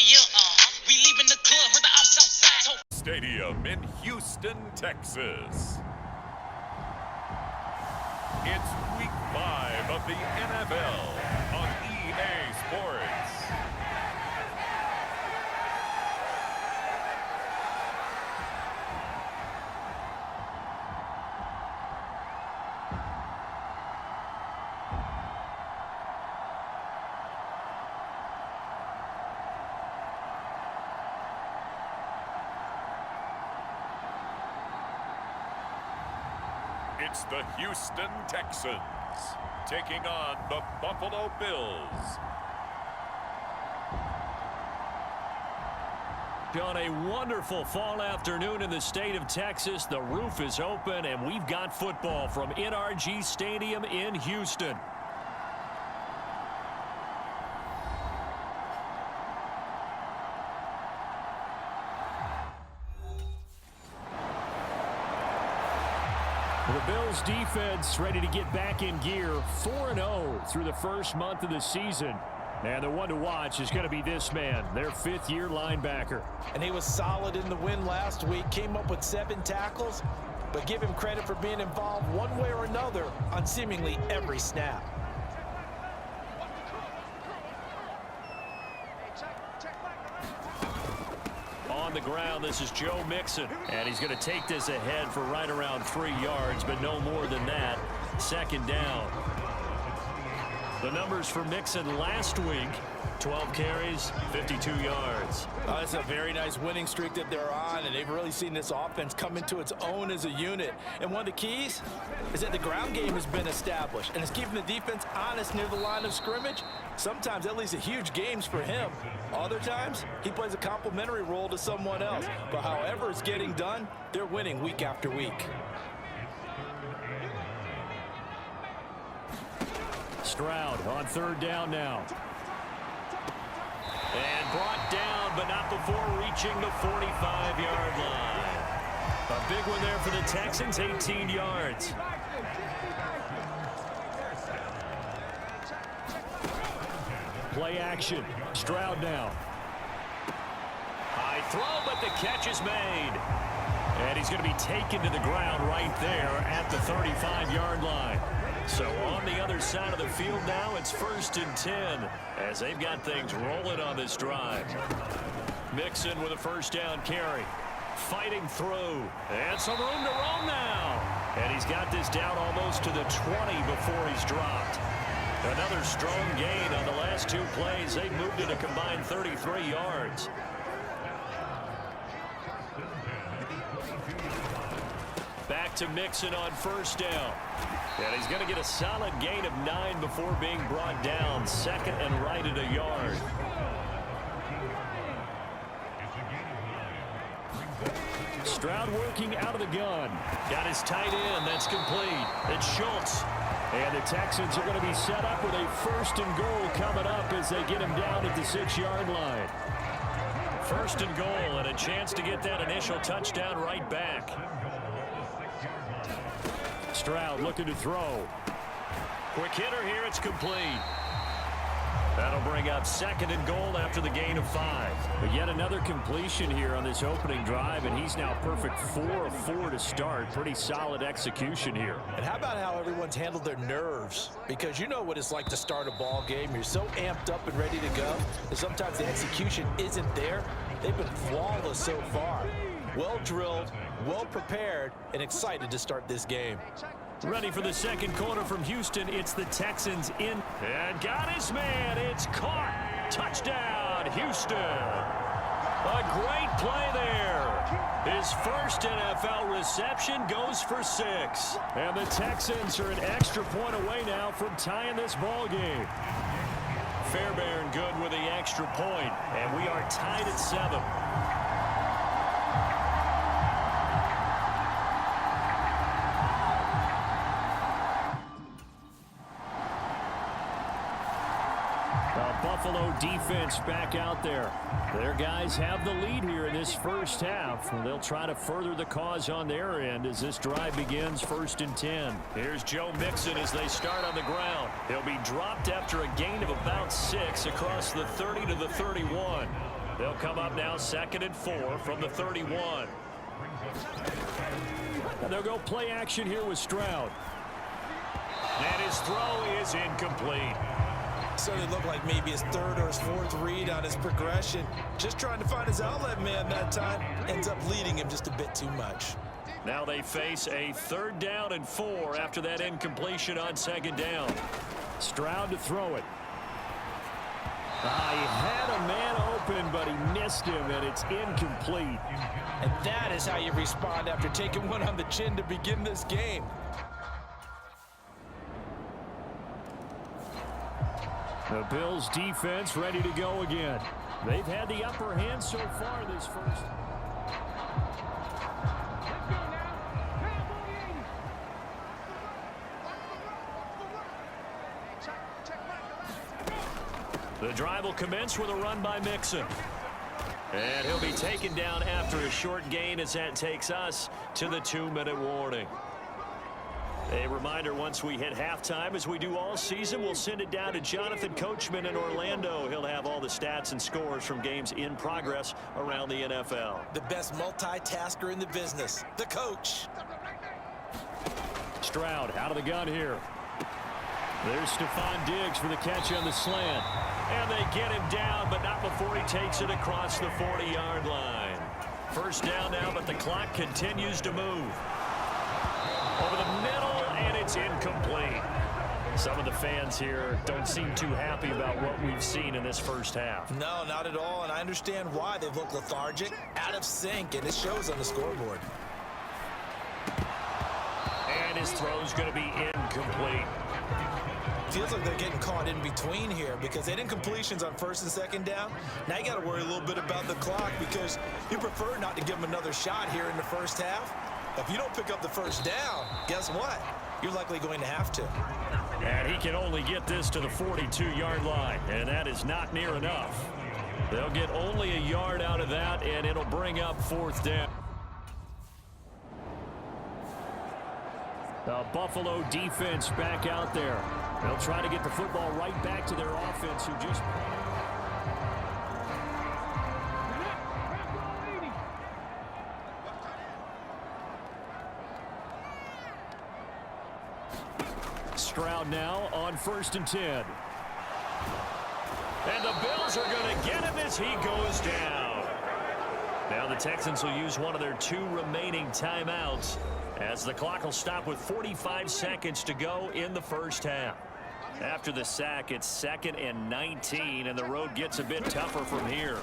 We leaving the club, heard the ops outside. Stadium in Houston, Texas. It's week 5 of the NFL on EA Sports. It's the Houston Texans taking on the Buffalo Bills. On a wonderful fall afternoon in the state of Texas, the roof is open, and we've got football from NRG Stadium in Houston. The Bills defense ready to get back in gear, 4-0 through the first month of the season. And the one to watch is going to be this man, their fifth-year linebacker. And he was solid in the win last week, came up with 7 tackles, but give him credit for being involved one way or another on seemingly every snap. On the ground, this is Joe Mixon, and he's going to take this ahead for right around 3 yards, but no more than that. Second down. The numbers for Mixon last week, 12 carries, 52 yards. It's a very nice winning streak that they're on, and they've really seen this offense come into its own as a unit. And one of the keys is that the ground game has been established, and it's keeping the defense honest near the line of scrimmage. Sometimes that leads to huge games for him. Other times, he plays a complementary role to someone else. But however it's getting done, they're winning week after week. Stroud on third down now. And brought down, but not before reaching the 45-yard line. A big one there for the Texans, 18 yards. Play action. Stroud now. High throw, but the catch is made. And he's going to be taken to the ground right there at the 35-yard line. So on the other side of the field now, it's 1st and 10 as they've got things rolling on this drive. Mixon with a first down carry. Fighting through. And some room to roam now. And he's got this down almost to the 20 before he's dropped. Another strong gain on the last 2 plays. They've moved it a combined 33 yards. Back to Mixon on first down. And he's going to get a solid gain of 9 before being brought down. Second and right at a yard. Stroud working out of the gun. Got his tight end. That's complete. It's Schultz. And the Texans are going to be set up with a 1st and goal coming up as they get him down at the 6-yard line. 1st and goal and a chance to get that initial touchdown right back. Stroud looking to throw. Quick hitter here. It's complete. That'll bring up 2nd and goal after the gain of 5. But yet another completion here on this opening drive, and he's now perfect 4 of 4 to start. Pretty solid execution here. And how about how everyone's handled their nerves? Because you know what it's like to start a ball game. You're so amped up and ready to go, and sometimes the execution isn't there. They've been flawless so far. Well drilled, well prepared, and excited to start this game. Ready for the second quarter from Houston. It's the Texans in. And got his man. It's caught. Touchdown, Houston. A great play there. His first NFL reception goes for 6. And the Texans are an extra point away now from tying this ball game. Fairbairn good with the extra point. And we are tied at 7. Buffalo defense back out there. Their guys have the lead here in this first half. They'll try to further the cause on their end as this drive begins. 1st and 10. Here's Joe Mixon as they start on the ground. He'll be dropped after a gain of about 6 across the 30 to the 31. They'll come up now 2nd and 4 from the 31. And they'll go play action here with Stroud. And his throw is incomplete. Certainly looked like maybe his third or his fourth read on his progression. Just trying to find his outlet man that time. Ends up leading him just a bit too much. Now they face a 3rd down and 4 after that incompletion on 2nd down. Stroud to throw it. He had a man open, but he missed him, and it's incomplete. And that is how you respond after taking one on the chin to begin this game. The Bills defense ready to go again. They've had the upper hand so far this first. The drive will commence with a run by Mixon. And he'll be taken down after a short gain as that takes us to the 2-minute warning. A reminder, once we hit halftime, as we do all season, we'll send it down to Jonathan Coachman in Orlando. He'll have all the stats and scores from games in progress around the NFL. The best multitasker in the business, the coach. Stroud out of the gun here. There's Stephon Diggs for the catch on the slant. And they get him down, but not before he takes it across the 40-yard line. First down now, but the clock continues to move. Over the middle, and it's incomplete. Some of the fans here don't seem too happy about what we've seen in this first half. No, not at all, and I understand why. They've looked lethargic, out of sync, and it shows on the scoreboard. And his throw's going to be incomplete. Feels like they're getting caught in between here because they didn't completions on 1st and 2nd down. Now you got to worry a little bit about the clock because you prefer not to give them another shot here in the first half. If you don't pick up the first down, guess what? You're likely going to have to. And he can only get this to the 42-yard line, and that is not near enough. They'll get only a yard out of that, and it'll bring up 4th down. The Buffalo defense back out there. They'll try to get the football right back to their offense who just... Stroud now on 1st and 10. And the Bills are going to get him as he goes down. Now the Texans will use one of their 2 remaining timeouts as the clock will stop with 45 seconds to go in the first half. After the sack, it's 2nd and 19, and the road gets a bit tougher from here.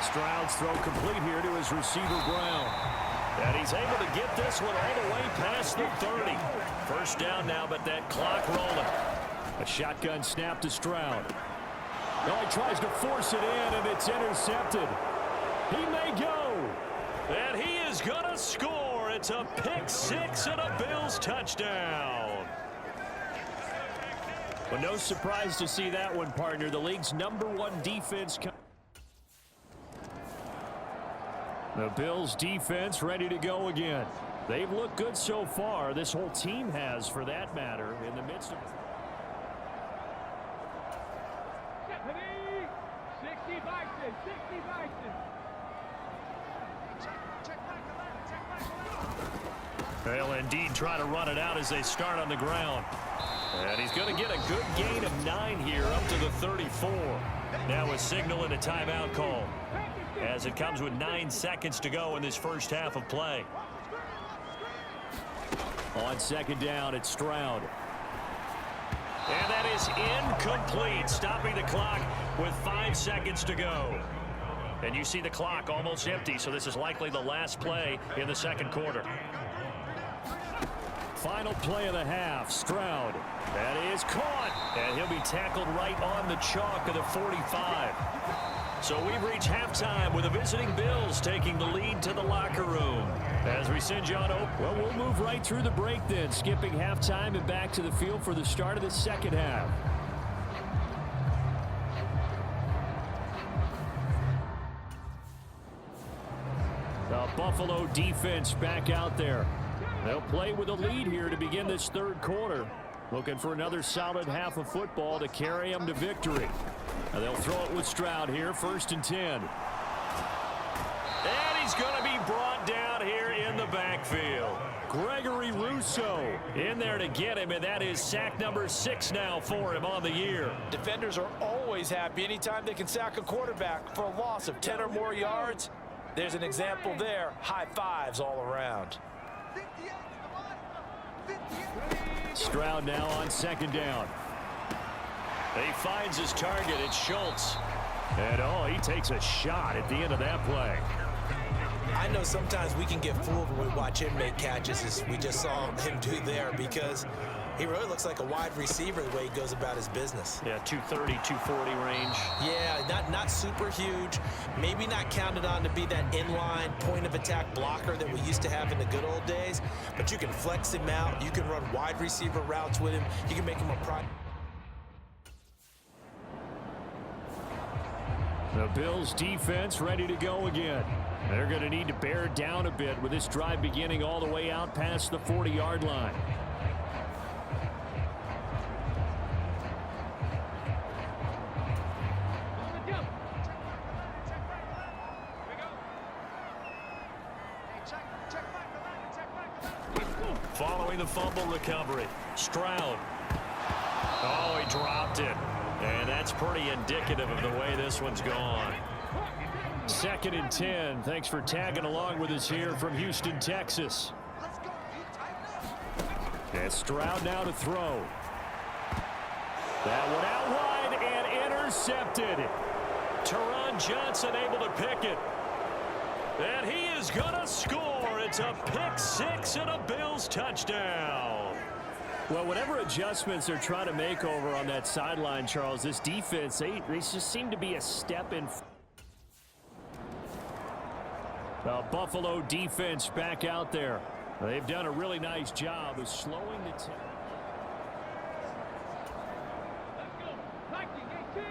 Stroud's throw complete here to his receiver, Brown. And he's able to get this one all the way past the 30. First down now, but that clock rolling. A shotgun snap to Stroud. Well, he tries to force it in, and it's intercepted. He may go. And he is going to score. It's a pick 6 and a Bills touchdown. Well, no surprise to see that one, partner. The league's #1 defense. The Bills defense ready to go again. They've looked good so far. This whole team has, for that matter, in the midst of... 60 Bison, 60 Bison. They'll indeed try to run it out as they start on the ground. And he's going to get a good gain of 9 here up to the 34. Now a signal and a timeout call as it comes with 9 seconds to go in this first half of play. On 2nd down, it's Stroud. And that is incomplete, stopping the clock with 5 seconds to go. And you see the clock almost empty, so this is likely the last play in the 2nd quarter. Final play of the half, Stroud. That is caught, and he'll be tackled right on the chalk of the 45. So we've reached halftime with the visiting Bills taking the lead to the locker room. As we send you on over. Well, we'll move right through the break then, skipping halftime and back to the field for the start of the 2nd half. The Buffalo defense back out there. They'll play with a lead here to begin this 3rd quarter. looking for another solid half of football to carry them to victory. Now they'll throw it with Stroud here, 1st and 10. And he's going to be brought down here in the backfield. Gregory Rousseau in there to get him, and that is sack number 6 now for him on the year. Defenders are always happy anytime they can sack a quarterback for a loss of 10 or more yards. There's an example there. High fives all around. Stroud now on 2nd down. He finds his target. It's Schultz. And, he takes a shot at the end of that play. I know sometimes we can get fooled when we watch him make catches, as we just saw him do there, because he really looks like a wide receiver the way he goes about his business. Yeah, 230, 240 range. Yeah, not super huge. Maybe not counted on to be that inline point-of-attack blocker that we used to have in the good old days, but you can flex him out. You can run wide receiver routes with him. You can make him a prime. The Bills defense ready to go again. They're going to need to bear down a bit with this drive beginning all the way out past the 40-yard line. Following the fumble recovery, Stroud. Oh, he dropped it. And that's pretty indicative of the way this one's gone. 2nd and 10. Thanks for tagging along with us here from Houston, Texas. And Stroud now to throw. That one out wide and intercepted. Teron Johnson able to pick it. And he is going to score. It's a pick 6 and a Bills touchdown. Well, whatever adjustments they're trying to make over on that sideline, Charles, this defense, they just seem to be a step in. The Buffalo defense back out there. They've done a really nice job of slowing the tempo. Let's go. Viking 18.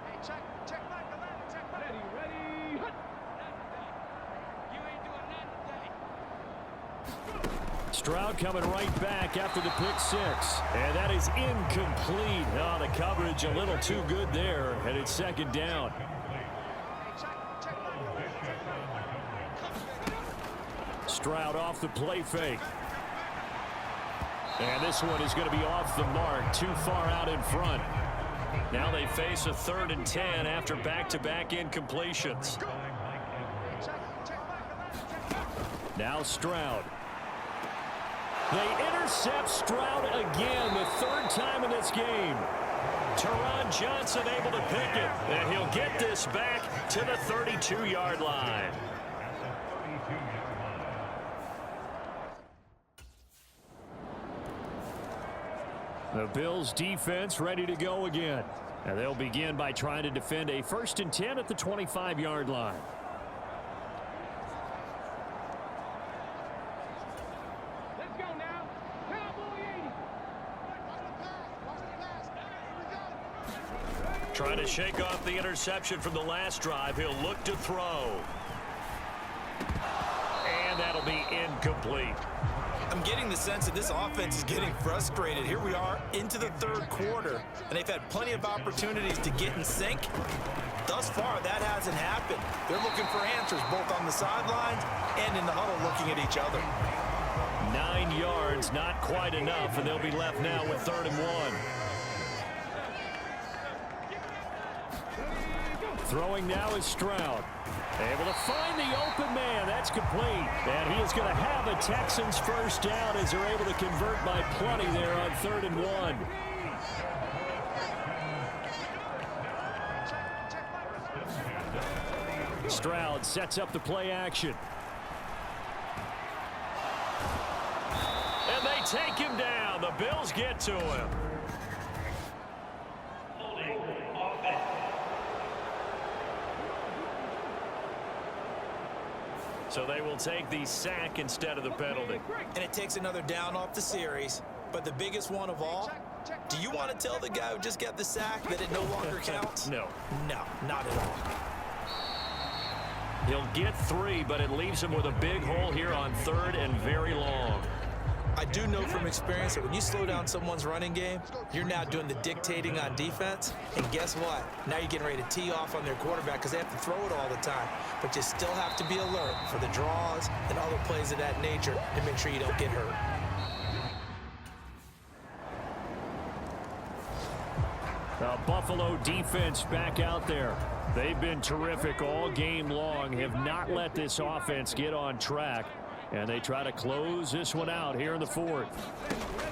Hey, check back, Atlanta, check back. Ready. Hut. You ain't doing nothing today. Stroud coming right back after the pick 6. And that is incomplete. Oh, the coverage a little too good there. And it's 2nd down. Stroud off the play fake. And this one is going to be off the mark, too far out in front. Now they face a 3rd and 10 after back-to-back incompletions. Now Stroud. They intercept Stroud again, the 3rd time in this game. Teron Johnson able to pick it, and he'll get this back to the 32-yard line. The Bills defense ready to go again. And they'll begin by trying to defend a 1st and 10 at the 25-yard line. Let's go now. Cowboy 80. Trying to shake off the interception from the last drive. He'll look to throw. And that'll be incomplete. I'm getting the sense that this offense is getting frustrated. Here we are into the 3rd quarter, and they've had plenty of opportunities to get in sync. Thus far, that hasn't happened. They're looking for answers both on the sidelines and in the huddle looking at each other. 9 yards, not quite enough, and they'll be left now with 3rd and 1. Throwing now is Stroud. Able to find the open man. That's complete. And he is going to have a Texans first down as they're able to convert by plenty there on 3rd and 1. Stroud sets up the play action. And they take him down. The Bills get to him. So they will take the sack instead of the penalty. And it takes another down off the series. But the biggest one of all, do you want to tell the guy who just got the sack that it no longer counts? No. No, not at all. He'll get 3, but it leaves him with a big hole here on 3rd and very long. I do know from experience that when you slow down someone's running game, you're now doing the dictating on defense. And guess what? Now you're getting ready to tee off on their quarterback because they have to throw it all the time. But you still have to be alert for the draws and other plays of that nature to make sure you don't get hurt. The Buffalo defense back out there. They've been terrific all game long, have not let this offense get on track, and they try to close this one out here in the fourth.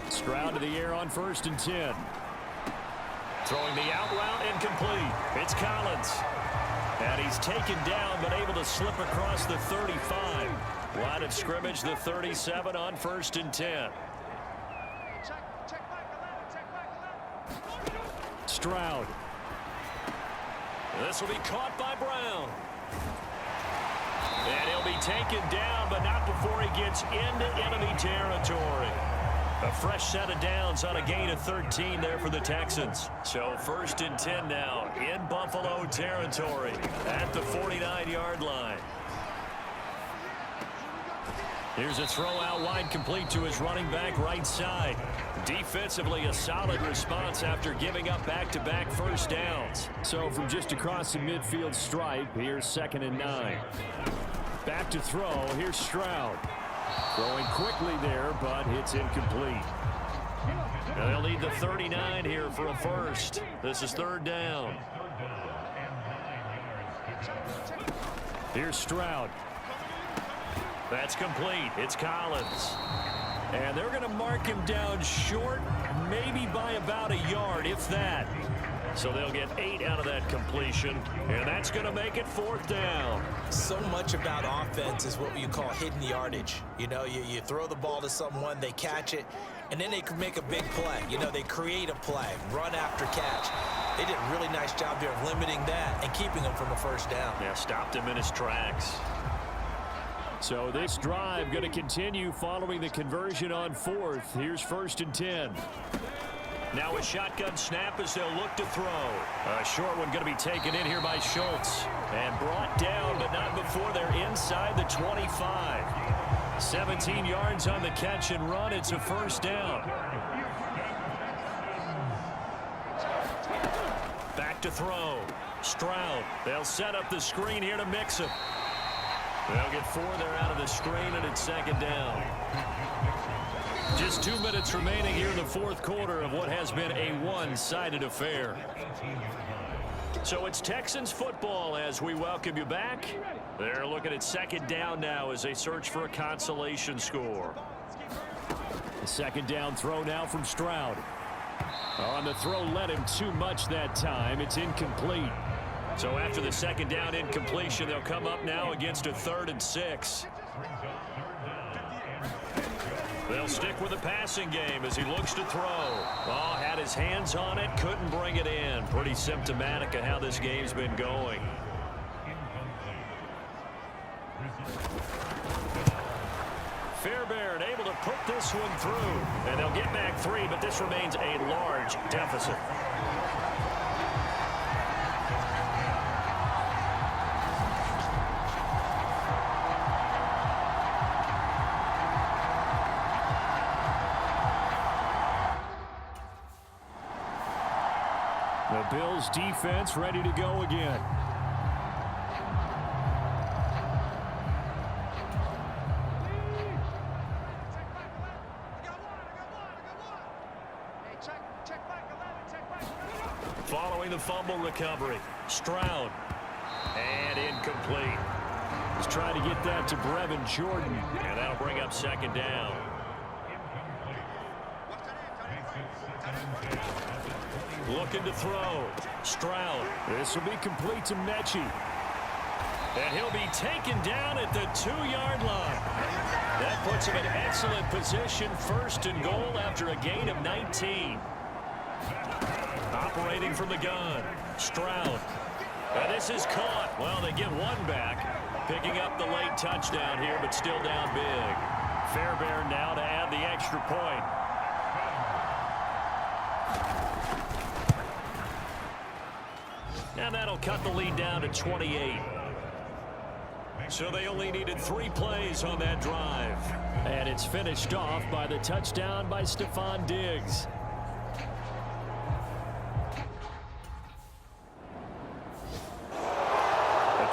Stroud to the air on 1st and 10. Throwing the out route incomplete. It's Collins. And he's taken down but able to slip across the 35. Line of scrimmage, the 37 on 1st and 10. Stroud. This will be caught by Brown. And he'll be taken down, but not before he gets into enemy territory. A fresh set of downs on a gain of 13 there for the Texans. So 1st and 10 now in Buffalo territory at the 49-yard line. Here's a throw out wide, complete to his running back right side. Defensively, a solid response after giving up back-to-back first downs. So from just across the midfield stripe, here's 2nd and 9. Back to throw. Here's Stroud. Throwing quickly there, but it's incomplete. And they'll need the 39 here for a first. This is 3rd down. Here's Stroud. That's complete. It's Collins. And they're going to mark him down short, maybe by about a yard, if that. So they'll get 8 out of that completion, and that's going to make it 4th down. So much about offense is what you call hidden yardage. You know, you throw the ball to someone, they catch it, and then they can make a big play. You know, they create a play, run after catch. They did a really nice job there of limiting that and keeping him from a first down. Yeah, stopped him in his tracks. So this drive going to continue following the conversion on 4th. Here's 1st and 10. Now a shotgun snap as they'll look to throw. A short one going to be taken in here by Schultz. And brought down, but not before they're inside the 25. 17 yards on the catch and run. It's a first down. Back to throw. Stroud. They'll set up the screen here to mix him. They'll get 4 there out of the screen, and it's 2nd down. Just 2 minutes remaining here in the 4th quarter of what has been a one-sided affair. So it's Texans football as we welcome you back. They're looking at 2nd down now as they search for a consolation score. The 2nd down throw now from Stroud. On the throw, led him too much that time. It's incomplete. So after the 2nd down incompletion, they'll come up now against a 3rd and 6. They'll stick with the passing game as he looks to throw. Oh, had his hands on it, couldn't bring it in. Pretty symptomatic of how this game's been going. Fairbairn able to put this one through. And they'll get back 3, but this remains a large deficit. The Bills defense ready to go again. Following the fumble recovery, Stroud. And incomplete. He's trying to get that to Brevin Jordan, and that'll bring up 2nd down. Looking to throw. Stroud. This will be complete to Mechie. And he'll be taken down at the 2-yard line. That puts him in excellent position. 1st and goal after a gain of 19. Operating from the gun. Stroud. And this is caught. Well, they get 1 back. Picking up the late touchdown here, but still down big. Fairbairn now to add the extra point. And that'll cut the lead down to 28. So they only needed 3 plays on that drive. And it's finished off by the touchdown by Stephon Diggs.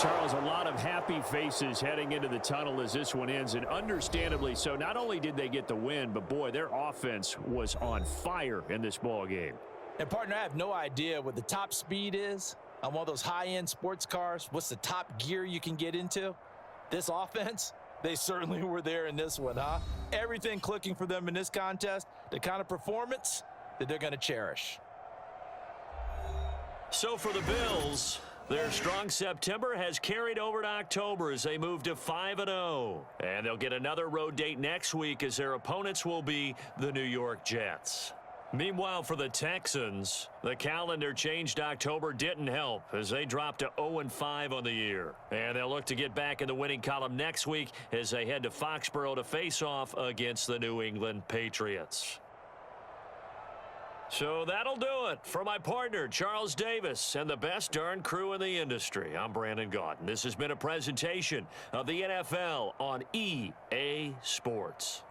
Charles, a lot of happy faces heading into the tunnel as this one ends, and understandably so. Not only did they get the win, but boy, their offense was on fire in this ball game. And partner, I have no idea what the top speed is on one of those high-end sports cars. What's the top gear you can get into? This offense, they certainly were there in this one, huh? Everything clicking for them in this contest, the kind of performance that they're going to cherish. So for the Bills, their strong September has carried over to October as they move to 5-0. And they'll get another road date next week as their opponents will be the New York Jets. Meanwhile, for the Texans, the calendar changed October didn't help as they dropped to 0-5 on the year. And they'll look to get back in the winning column next week as they head to Foxborough to face off against the New England Patriots. So that'll do it for my partner, Charles Davis, and the best darn crew in the industry. I'm Brandon Gaudin. This has been a presentation of the NFL on EA Sports.